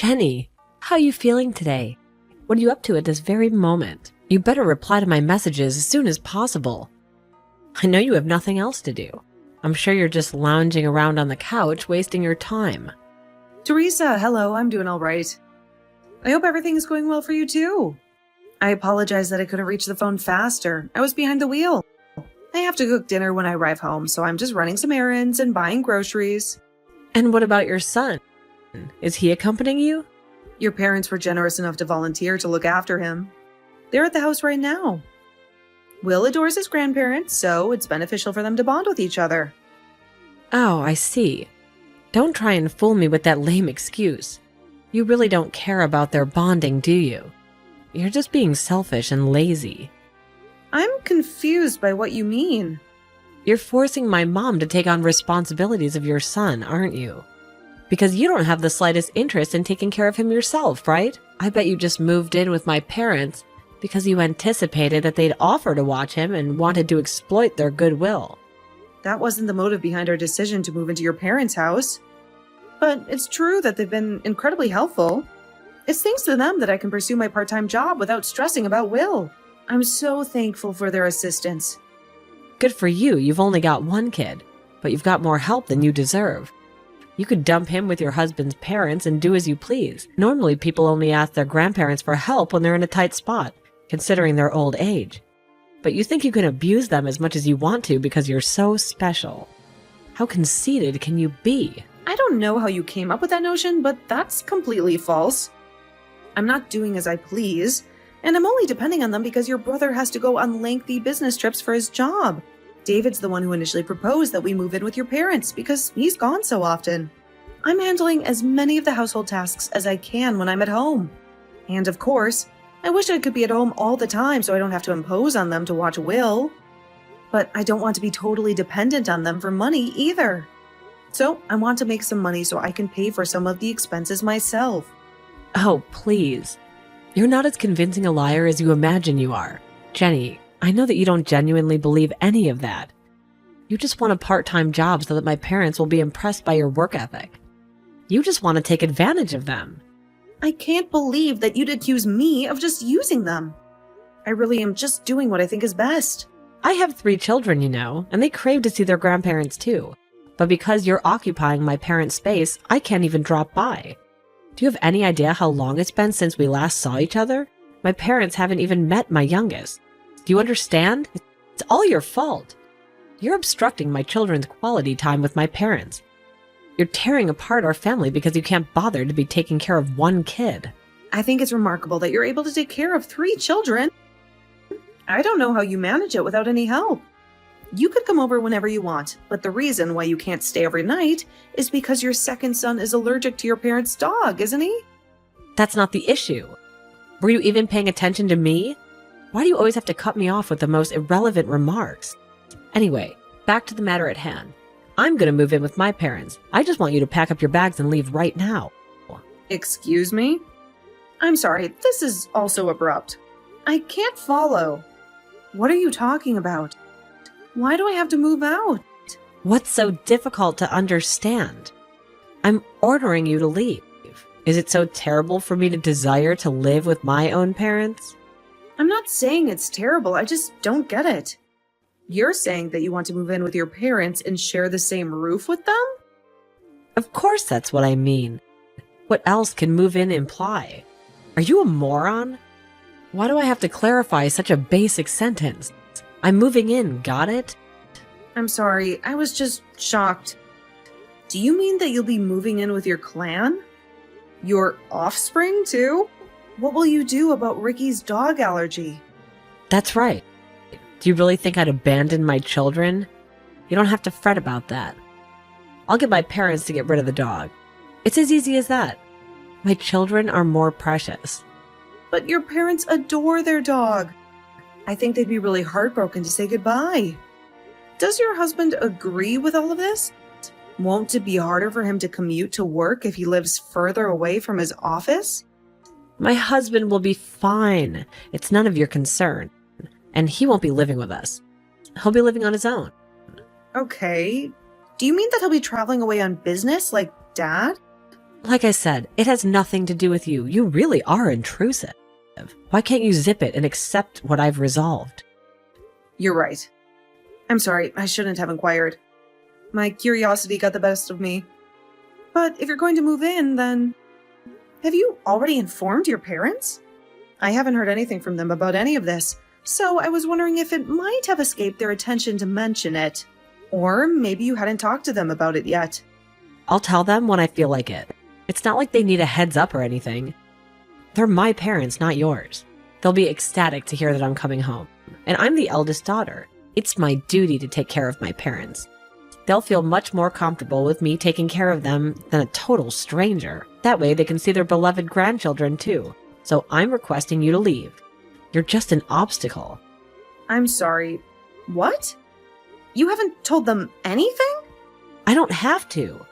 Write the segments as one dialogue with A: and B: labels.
A: Jenny, how are you feeling today? What are you up to at this very moment? You better reply to my messages as soon as possible. I know you have nothing else to do. I'm sure you're just lounging around on the couch, wasting your time.
B: Teresa, hello, I'm doing all right. I hope everything is going well for you too. I apologize that I couldn't reach the phone faster. I was behind the wheel. I have to cook dinner when I arrive home, so I'm just running some errands and buying groceries.
A: And what about your son? Is he accompanying you?
B: Your parents were generous enough to volunteer to look after him. They're at the house right now. Will adores his grandparents, so it's beneficial for them to bond with each other.
A: Oh, I see. Don't try and fool me with that lame excuse. You really don't care about their bonding, do you? You're just being selfish and lazy.
B: I'm confused by what you mean.
A: You're forcing my mom to take on responsibilities of your son, aren't you? Because you don't have the slightest interest in taking care of him yourself, right? I bet you just moved in with my parents because you anticipated that they'd offer to watch him and wanted to exploit their goodwill.
B: That wasn't the motive behind our decision to move into your parents' house. But it's true that they've been incredibly helpful. It's thanks to them that I can pursue my part-time job without stressing about Will. I'm so thankful for their assistance.
A: Good for you, you've only got one kid, but you've got more help than you deserve. You could dump him with your husband's parents and do as you please. Normally, people only ask their grandparents for help when they're in a tight spot, considering their old age. But you think you can abuse them as much as you want to because you're so special. How conceited can you be?
B: I don't know how you came up with that notion, but that's completely false. I'm not doing as I please, and I'm only depending on them because your brother has to go on lengthy business trips for his job. David's the one who initially proposed that we move in with your parents because he's gone so often. I'm handling as many of the household tasks as I can when I'm at home. And of course, I wish I could be at home all the time so I don't have to impose on them to watch Will. But I don't want to be totally dependent on them for money either. So I want to make some money so I can pay for some of the expenses myself.
A: Oh, please. You're not as convincing a liar as you imagine you are. Jenny, I know that you don't genuinely believe any of that. You just want a part-time job so that my parents will be impressed by your work ethic. You just want to take advantage of them.
B: I can't believe that you'd accuse me of just using them. I really am just doing what I think is best.
A: I have 3 children, you know, and they crave to see their grandparents too. But because you're occupying my parents' space, I can't even drop by. Do you have any idea how long it's been since we last saw each other? My parents haven't even met my youngest. Do you understand? It's all your fault. You're obstructing my children's quality time with my parents. You're tearing apart our family because you can't bother to be taking care of one kid.
B: I think it's remarkable that you're able to take care of 3 children. I don't know how you manage it without any help. You could come over whenever you want, but the reason why you can't stay every night is because your second son is allergic to your parents' dog, isn't he?
A: That's not the issue. Were you even paying attention to me? Why do you always have to cut me off with the most irrelevant remarks? Anyway, back to the matter at hand. I'm going to move in with my parents. I just want you to pack up your bags and leave right now.
B: Excuse me? I'm sorry, this is also abrupt. I can't follow. What are you talking about? Why do I have to move out?
A: What's so difficult to understand? I'm ordering you to leave. Is it so terrible for me to desire to live with my own parents?
B: I'm not saying it's terrible, I just don't get it. You're saying that you want to move in with your parents and share the same roof with them?
A: Of course that's what I mean. What else can move in imply? Are you a moron? Why do I have to clarify such a basic sentence? I'm moving in, got it?
B: I'm sorry, I was just shocked. Do you mean that you'll be moving in with your clan? Your offspring, too? What will you do about Ricky's dog allergy?
A: That's right. Do you really think I'd abandon my children? You don't have to fret about that. I'll get my parents to get rid of the dog. It's as easy as that. My children are more precious.
B: But your parents adore their dog. I think they'd be really heartbroken to say goodbye. Does your husband agree with all of this? Won't it be harder for him to commute to work if he lives further away from his office?
A: My husband will be fine. It's none of your concern. And he won't be living with us. He'll be living on his own.
B: Okay. Do you mean that he'll be traveling away on business like Dad?
A: Like I said, it has nothing to do with you. You really are intrusive. Why can't you zip it and accept what I've resolved?
B: You're right. I'm sorry, I shouldn't have inquired. My curiosity got the best of me. But if you're going to move in, then... Have you already informed your parents? I haven't heard anything from them about any of this, so I was wondering if it might have escaped their attention to mention it. Or maybe you hadn't talked to them about it yet.
A: I'll tell them when I feel like it. It's not like they need a heads up or anything. They're my parents, not yours. They'll be ecstatic to hear that I'm coming home. And I'm the eldest daughter. It's my duty to take care of my parents. They'll feel much more comfortable with me taking care of them than a total stranger. That way they can see their beloved grandchildren too. So I'm requesting you to leave. You're just an obstacle.
B: I'm sorry. What? You haven't told them anything?
A: I don't have to.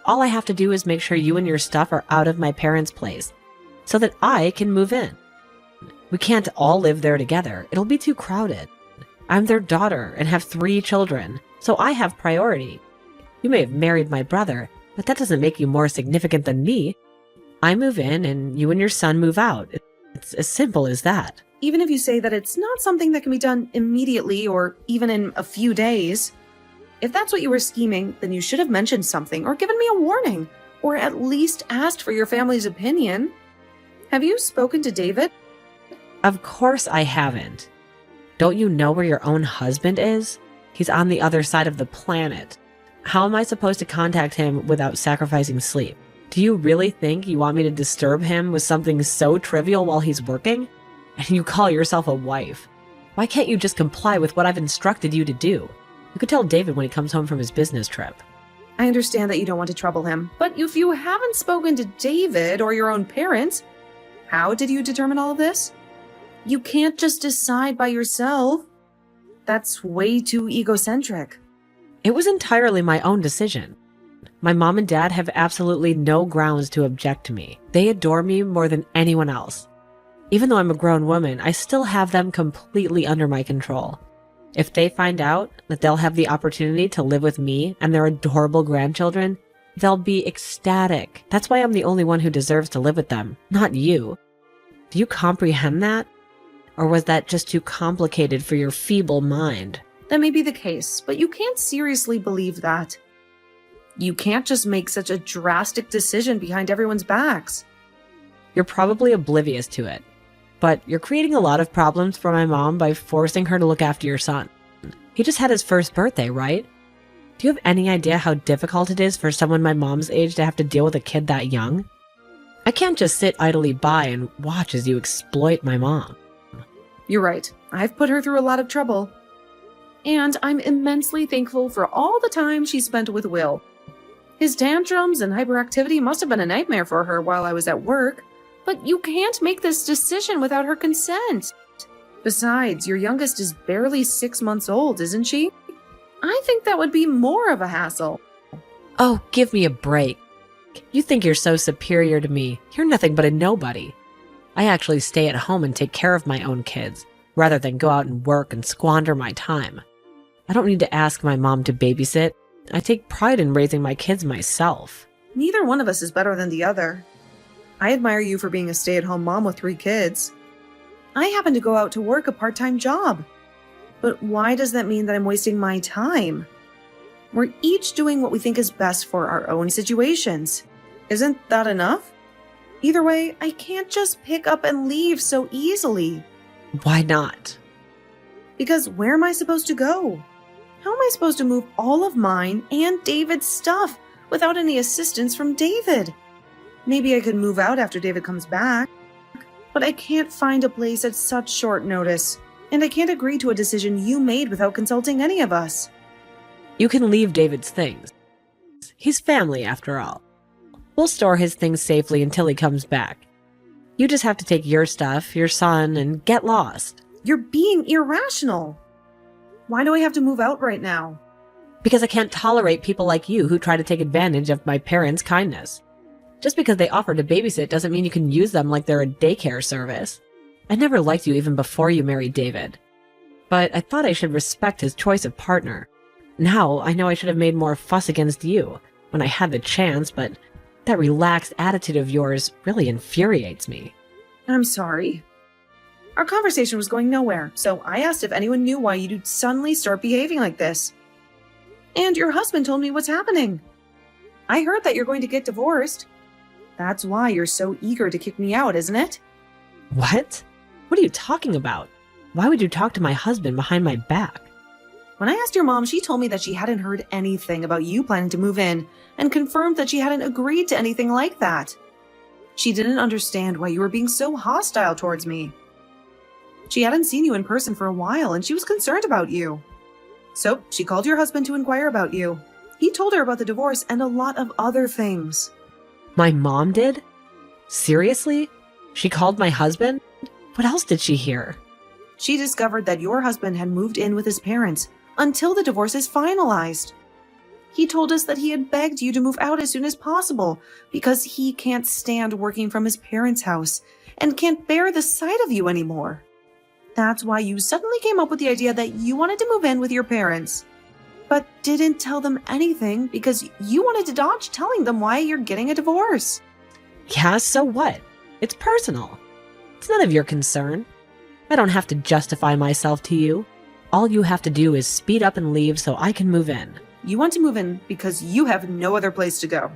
A: All I have to do is make sure you and your stuff are out of my parents' place so that I can move in. We can't all live there together. It'll be too crowded. I'm their daughter and have 3 children, so I have priority. You may have married my brother, but that doesn't make you more significant than me. I move in and you and your son move out. It's as simple as that.
B: Even if you say that it's not something that can be done immediately or even in a few days, if that's what you were scheming, then you should have mentioned something or given me a warning, or at least asked for your family's opinion. Have you spoken to David?
A: Of course I haven't. Don't you know where your own husband is? He's on the other side of the planet. How am I supposed to contact him without sacrificing sleep? Do you really think you want me to disturb him with something so trivial while he's working? And you call yourself a wife. Why can't you just comply with what I've instructed you to do? You could tell David when he comes home from his business trip.
B: I understand that you don't want to trouble him, but if you haven't spoken to David or your own parents, how did you determine all of this? You can't just decide by yourself. That's way too egocentric.
A: It was entirely my own decision. My mom and dad have absolutely no grounds to object to me. They adore me more than anyone else. Even though I'm a grown woman, I still have them completely under my control. If they find out that they'll have the opportunity to live with me and their adorable grandchildren, they'll be ecstatic. That's why I'm the only one who deserves to live with them, not you. Do you comprehend that? Or was that just too complicated for your feeble mind?
B: That may be the case, but you can't seriously believe that. You can't just make such a drastic decision behind everyone's backs.
A: You're probably oblivious to it. But you're creating a lot of problems for my mom by forcing her to look after your son. He just had his first birthday, right? Do you have any idea how difficult it is for someone my mom's age to have to deal with a kid that young? I can't just sit idly by and watch as you exploit my mom.
B: You're right. I've put her through a lot of trouble. And I'm immensely thankful for all the time she spent with Will. His tantrums and hyperactivity must have been a nightmare for her while I was at work. But you can't make this decision without her consent. Besides, your youngest is barely 6 months old, isn't she? I think that would be more of a hassle.
A: Oh, give me a break. You think you're so superior to me. You're nothing but a nobody. I actually stay at home and take care of my own kids, rather than go out and work and squander my time. I don't need to ask my mom to babysit. I take pride in raising my kids myself.
B: Neither one of us is better than the other. I admire you for being a stay-at-home mom with 3 kids. I happen to go out to work a part-time job. But why does that mean that I'm wasting my time? We're each doing what we think is best for our own situations. Isn't that enough? Either way, I can't just pick up and leave so easily.
A: Why not?
B: Because where am I supposed to go? How am I supposed to move all of mine and David's stuff without any assistance from David? Maybe I could move out after David comes back, but I can't find a place at such short notice, and I can't agree to a decision you made without consulting any of us.
A: You can leave David's things. He's family, after all. We'll store his things safely until he comes back. You just have to take your stuff, your son, and get lost.
B: You're being irrational. Why do I have to move out right now?
A: Because I can't tolerate people like you who try to take advantage of my parents' kindness. Just because they offer to babysit doesn't mean you can use them like they're a daycare service. I never liked you even before you married David. But I thought I should respect his choice of partner. Now I know I should have made more fuss against you when I had the chance, but That relaxed attitude of yours really infuriates me.
B: I'm sorry. Our conversation was going nowhere, so I asked if anyone knew why you'd suddenly start behaving like this. And your husband told me what's happening. I heard that you're going to get divorced. That's why you're so eager to kick me out, isn't it?
A: What? What are you talking about? Why would you talk to my husband behind my back?
B: When I asked your mom, she told me that she hadn't heard anything about you planning to move in and confirmed that she hadn't agreed to anything like that. She didn't understand why you were being so hostile towards me. She hadn't seen you in person for a while and she was concerned about you. So she called your husband to inquire about you. He told her about the divorce and a lot of other things.
A: My mom did? Seriously? She called my husband? What else did she hear?
B: She discovered that your husband had moved in with his parents until the divorce is finalized. He told us that he had begged you to move out as soon as possible because he can't stand working from his parents' house and can't bear the sight of you anymore. That's why you suddenly came up with the idea that you wanted to move in with your parents, but didn't tell them anything because you wanted to dodge telling them why you're getting a divorce.
A: Yeah, so what? It's personal. It's none of your concern. I don't have to justify myself to you. All you have to do is speed up and leave so I can move in.
B: You want to move in because you have no other place to go.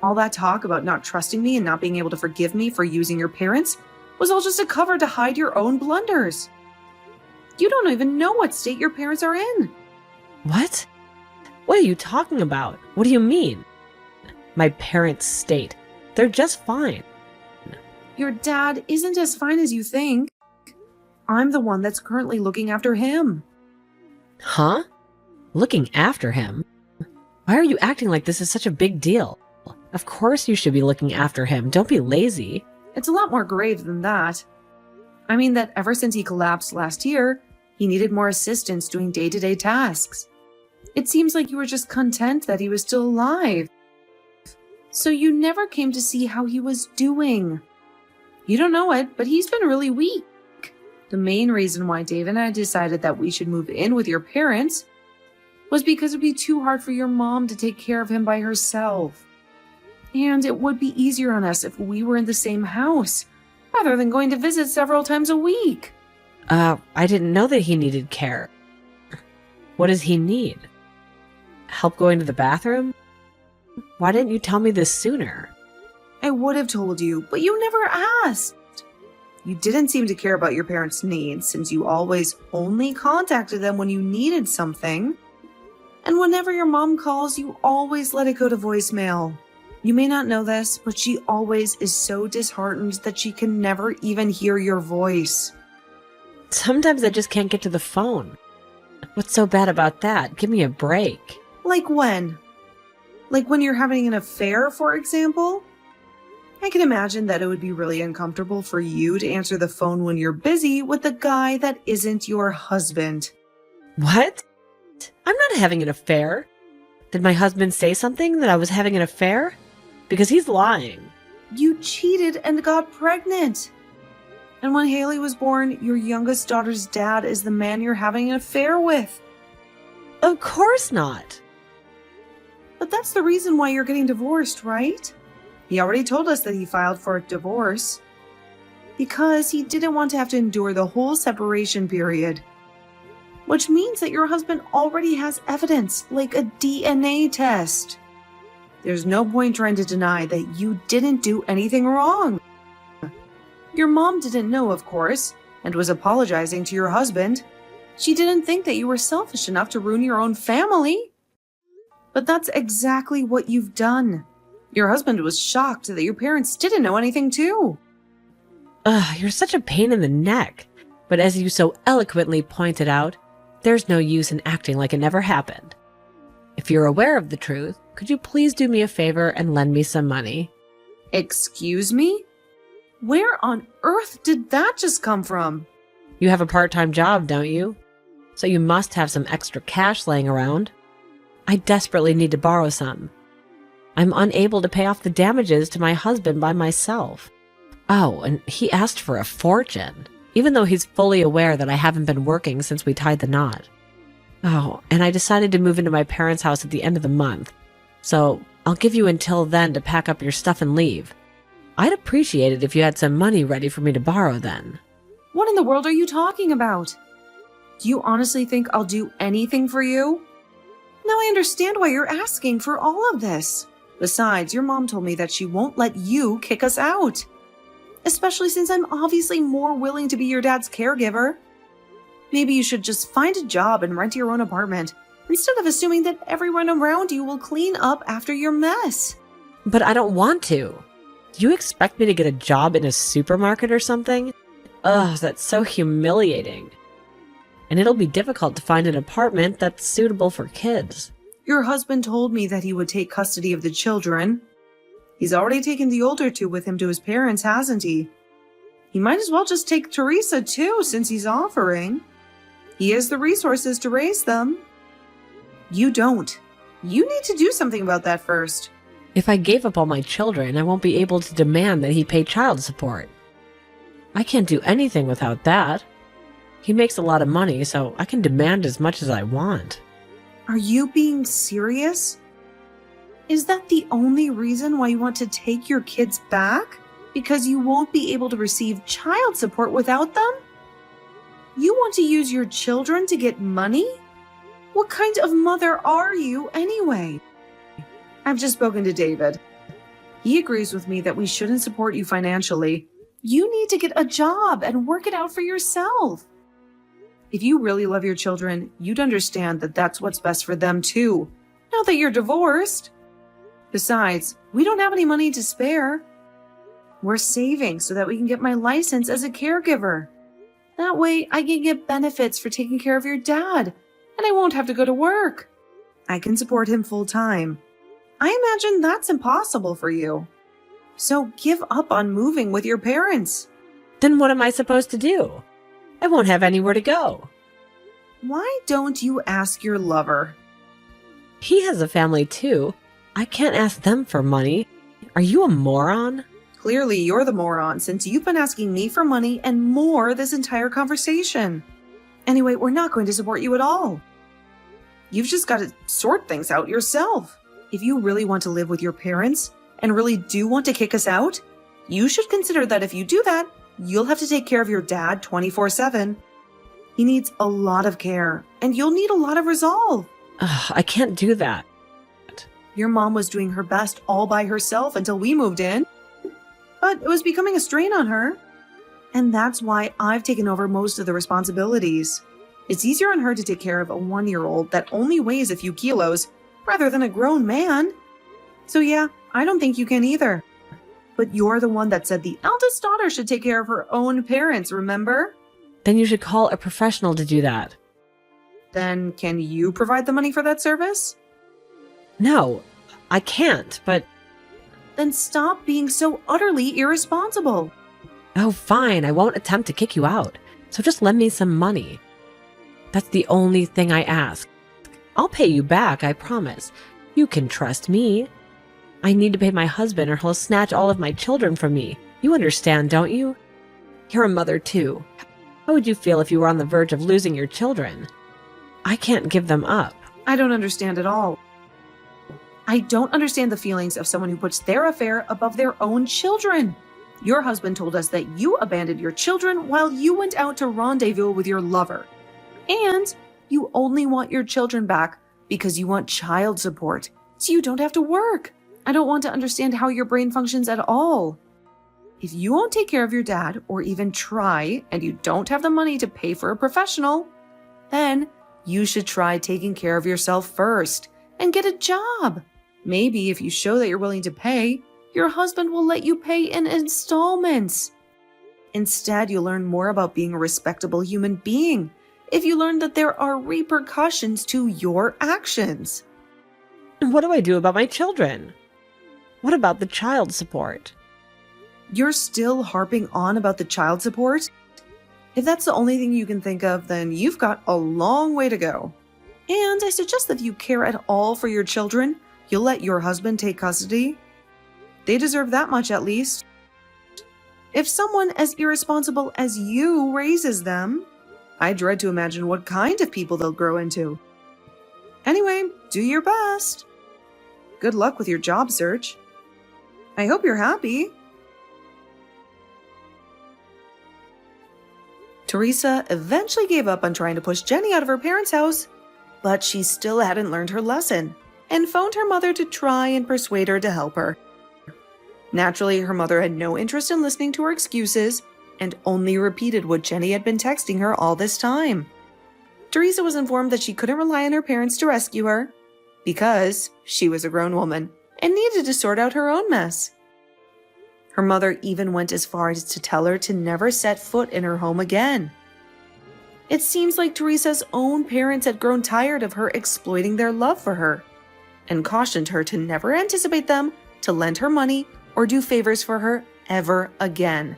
B: All that talk about not trusting me and not being able to forgive me for using your parents was all just a cover to hide your own blunders. You don't even know what state your parents are in.
A: What? What are you talking about? What do you mean? My parents' state. They're just fine.
B: Your dad isn't as fine as you think. I'm the one that's currently looking after him.
A: Huh? Looking after him? Why are you acting like this is such a big deal? Of course you should be looking after him. Don't be lazy.
B: It's a lot more grave than that. I mean that ever since he collapsed last year, he needed more assistance doing day-to-day tasks. It seems like you were just content that he was still alive. So you never came to see how he was doing. You don't know it, but he's been really weak. The main reason why Dave and I decided that we should move in with your parents was because it'd be too hard for your mom to take care of him by herself. And it would be easier on us if we were in the same house, rather than going to visit several times a week.
A: I didn't know that he needed care. What does he need? Help going to the bathroom? Why didn't you tell me this sooner?
B: I would have told you, but you never asked. You didn't seem to care about your parents' needs since you always only contacted them when you needed something. And whenever your mom calls, you always let it go to voicemail. You may not know this, but she always is so disheartened that she can never even hear your voice.
A: Sometimes I just can't get to the phone. What's so bad about that? Give me a break.
B: Like when? Like when you're having an affair, for example? I can imagine that it would be really uncomfortable for you to answer the phone when you're busy with a guy that isn't your husband.
A: What? I'm not having an affair. Did my husband say something that I was having an affair? Because he's lying.
B: You cheated and got pregnant. And when Haley was born, your youngest daughter's dad is the man you're having an affair with.
A: Of course not.
B: But that's the reason why you're getting divorced, right? He already told us that he filed for a divorce because he didn't want to have to endure the whole separation period. Which means that your husband already has evidence, like a DNA test. There's no point trying to deny that you didn't do anything wrong. Your mom didn't know, of course, and was apologizing to your husband. She didn't think that you were selfish enough to ruin your own family. But that's exactly what you've done. Your husband was shocked that your parents didn't know anything too.
A: You're such a pain in the neck. But as you so eloquently pointed out, there's no use in acting like it never happened. If you're aware of the truth, could you please do me a favor and lend me some money?
B: Excuse me? Where on earth did that just come from?
A: You have a part-time job, don't you? So you must have some extra cash laying around. I desperately need to borrow some. I'm unable to pay off the damages to my husband by myself. Oh, and he asked for a fortune, even though he's fully aware that I haven't been working since we tied the knot. Oh, and I decided to move into my parents' house at the end of the month. So I'll give you until then to pack up your stuff and leave. I'd appreciate it if you had some money ready for me to borrow then.
B: What in the world are you talking about? Do you honestly think I'll do anything for you? Now I understand why you're asking for all of this. Besides, your mom told me that she won't let you kick us out. Especially since I'm obviously more willing to be your dad's caregiver. Maybe you should just find a job and rent your own apartment, instead of assuming that everyone around you will clean up after your mess.
A: But I don't want to. Do you expect me to get a job in a supermarket or something? Ugh, that's so humiliating. And it'll be difficult to find an apartment that's suitable for kids.
B: Your husband told me that he would take custody of the children. He's already taken the older two with him to his parents, hasn't he? He might as well just take Teresa too, since he's offering. He has the resources to raise them. You don't. You need to do something about that first.
A: If I gave up all my children, I won't be able to demand that he pay child support. I can't do anything without that. He makes a lot of money, so I can demand as much as I want.
B: Are you being serious? Is that the only reason why you want to take your kids back? Because you won't be able to receive child support without them? You want to use your children to get money? What kind of mother are you anyway? I've just spoken to David. He agrees with me that we shouldn't support you financially. You need to get a job and work it out for yourself. If you really love your children, you'd understand that that's what's best for them too, now that you're divorced. Besides, we don't have any money to spare. We're saving so that we can get my license as a caregiver. That way I can get benefits for taking care of your dad, and I won't have to go to work. I can support him full time. I imagine that's impossible for you. So give up on moving with your parents.
A: Then what am I supposed to do? I won't have anywhere to go.
B: Why don't you ask your lover?
A: He has a family too. I can't ask them for money. Are you a moron?
B: Clearly you're the moron, since you've been asking me for money and more this entire conversation. Anyway, we're not going to support you at all. You've just got to sort things out yourself. If you really want to live with your parents and really do want to kick us out, you should consider that if you do that, you'll have to take care of your dad 24/7. He needs a lot of care, and you'll need a lot of resolve.
A: Ugh, I can't do that.
B: Your mom was doing her best all by herself until we moved in, but it was becoming a strain on her. And that's why I've taken over most of the responsibilities. It's easier on her to take care of a 1-year-old that only weighs a few kilos rather than a grown man. So yeah, I don't think you can either. But you're the one that said the eldest daughter should take care of her own parents, remember?
A: Then you should call a professional to do that.
B: Then can you provide the money for that service?
A: No, I can't, but...
B: Then stop being so utterly irresponsible.
A: Oh, fine, I won't attempt to kick you out. So just lend me some money. That's the only thing I ask. I'll pay you back, I promise. You can trust me. I need to pay my husband or he'll snatch all of my children from me. You understand, don't you? You're a mother too. How would you feel if you were on the verge of losing your children? I can't give them up.
B: I don't understand at all. I don't understand the feelings of someone who puts their affair above their own children. Your husband told us that you abandoned your children while you went out to rendezvous with your lover. And you only want your children back because you want child support, so you don't have to work. I don't want to understand how your brain functions at all. If you won't take care of your dad, or even try, and you don't have the money to pay for a professional, then you should try taking care of yourself first and get a job. Maybe if you show that you're willing to pay, your husband will let you pay in installments. Instead, you'll learn more about being a respectable human being if you learn that there are repercussions to your actions.
A: And what do I do about my children? What about the child support?
B: You're still harping on about the child support? If that's the only thing you can think of, then you've got a long way to go. And I suggest that if you care at all for your children, you'll let your husband take custody. They deserve that much at least. If someone as irresponsible as you raises them, I dread to imagine what kind of people they'll grow into. Anyway, do your best. Good luck with your job search. I hope you're happy. Teresa eventually gave up on trying to push Jenny out of her parents' house, but she still hadn't learned her lesson and phoned her mother to try and persuade her to help her. Naturally, her mother had no interest in listening to her excuses and only repeated what Jenny had been texting her all this time. Teresa was informed that she couldn't rely on her parents to rescue her because she was a grown woman and needed to sort out her own mess. Her mother even went as far as to tell her to never set foot in her home again. It seems like Teresa's own parents had grown tired of her exploiting their love for her and cautioned her to never anticipate them to lend her money or do favors for her ever again.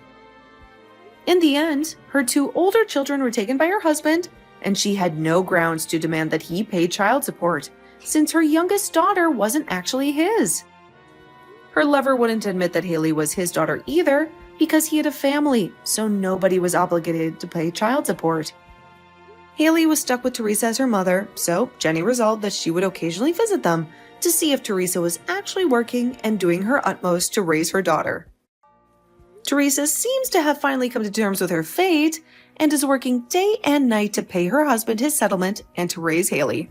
B: In the end, her 2 older children were taken by her husband, and she had no grounds to demand that he pay child support, since her youngest daughter wasn't actually his. Her lover wouldn't admit that Haley was his daughter either, because he had a family, so nobody was obligated to pay child support. Haley was stuck with Teresa as her mother, so Jenny resolved that she would occasionally visit them to see if Teresa was actually working and doing her utmost to raise her daughter. Teresa seems to have finally come to terms with her fate and is working day and night to pay her husband his settlement and to raise Haley.